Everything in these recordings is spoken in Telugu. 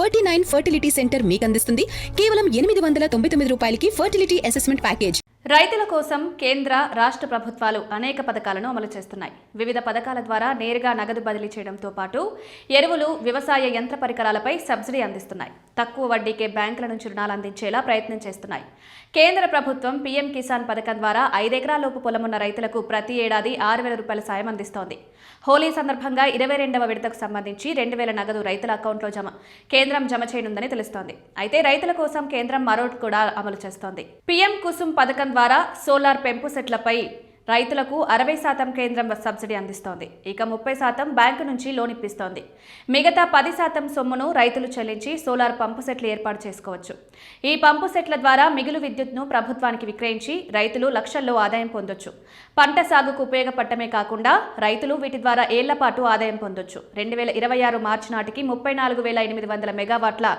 49 ఫర్టిలిటీ సెంటర్ మీకు అందిస్తుంది కేవలం 899 రూపాయలకి ఫర్టిలిటీ అసెస్మెంట్ ప్యాకేజ్. రైతుల కోసం కేంద్ర రాష్ట్ర ప్రభుత్వాలు అనేక పథకాలను అమలు చేస్తున్నాయి. వివిధ పథకాల ద్వారా నేరుగా నగదు బదిలీ చేయడంతో పాటు ఎరువులు, వ్యవసాయ యంత్ర పరికరాలపై సబ్సిడీ అందిస్తున్నాయి. తక్కువ వడ్డీకే బ్యాంకుల నుంచి రుణాలు అందించేలా ప్రయత్నం చేస్తున్నాయి. కేంద్ర ప్రభుత్వం పీఎం కిసాన్ పథకం ద్వారా 5 ఎకరాలలోపు పొలమున్న రైతులకు ప్రతి ఏడాది 6,000 రూపాయల సాయం అందిస్తోంది. హోలీ సందర్భంగా 22వ విడతకు సంబంధించి 2,000 నగదు రైతుల అకౌంట్లో కేంద్రం జమ చేయనుందని తెలుస్తోంది. అయితే రైతుల కోసం కేంద్రం మరొకటి కూడా అమలు చేస్తోంది. పీఎం కుసుమ్ పథకం ద్వారా సోలార్ పెంపు సెట్లపై రైతులకు 60% కేంద్రం సబ్సిడీ అందిస్తోంది. ఇక 30% బ్యాంకు నుంచి లోన్ ఇప్పిస్తోంది. మిగతా 10% సొమ్మును రైతులు చెల్లించి సోలార్ పంపు సెట్లు ఏర్పాటు చేసుకోవచ్చు. ఈ పంపు సెట్ల ద్వారా మిగులు విద్యుత్ను ప్రభుత్వానికి విక్రయించి రైతులు లక్షల్లో ఆదాయం పొందొచ్చు. పంట సాగుకు ఉపయోగపడటమే కాకుండా రైతులు వీటి ద్వారా ఏళ్ల పాటు ఆదాయం పొందొచ్చు. 2026 మార్చి నాటికి 34,800 మెగావాట్ల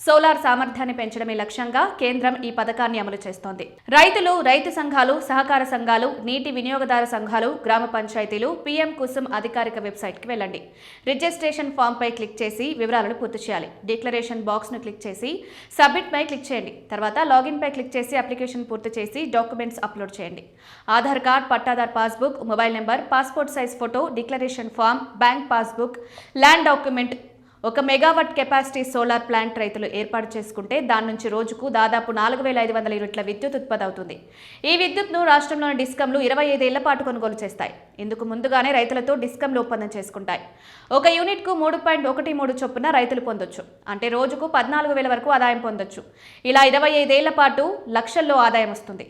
సోలార్ సామర్థ్యాన్ని పెంచడమే లక్ష్యంగా కేంద్రం ఈ పథకాన్ని అమలు చేస్తోంది. రైతులు, రైతు సంఘాలు, సహకార సంఘాలు, నీటి వినియోగదారు సంఘాలు, గ్రామ పంచాయతీలు పీఎం కుసుమ్ అధికారిక వెబ్సైట్కి వెళ్ళండి. రిజిస్ట్రేషన్ ఫామ్ పై క్లిక్ చేసి వివరాలను పూర్తి చేయాలి. డిక్లరేషన్ బాక్స్ ను క్లిక్ చేసి సబ్మిట్ పై క్లిక్ చేయండి. తర్వాత లాగిన్ పై క్లిక్ చేసి అప్లికేషన్ పూర్తి చేసి డాక్యుమెంట్స్ అప్లోడ్ చేయండి. ఆధార్ కార్డ్, పట్టాదార్ passbook, mobile number, passport size photo, declaration form, bank passbook, land document, 1 megawatt capacity solar plant రైతులు ఏర్పాటు చేసుకుంటే దాని నుంచి రోజుకు దాదాపు 4,500 యూనిట్ల విద్యుత్ ఉత్పత్తి అవుతుంది. ఈ విద్యుత్ను రాష్ట్రంలోని డిస్కంలు 25 ఏళ్ల పాటు కొనుగోలు చేస్తాయి. ఇందుకు ముందుగానే రైతులతో డిస్కంలు ఒప్పందం చేసుకుంటాయి. 1 యూనిట్కు 3.13 చొప్పున రైతులు పొందొచ్చు. అంటే రోజుకు 14,000 వరకు ఆదాయం పొందొచ్చు. ఇలా 25 ఏళ్ల పాటు లక్షల్లో ఆదాయం వస్తుంది.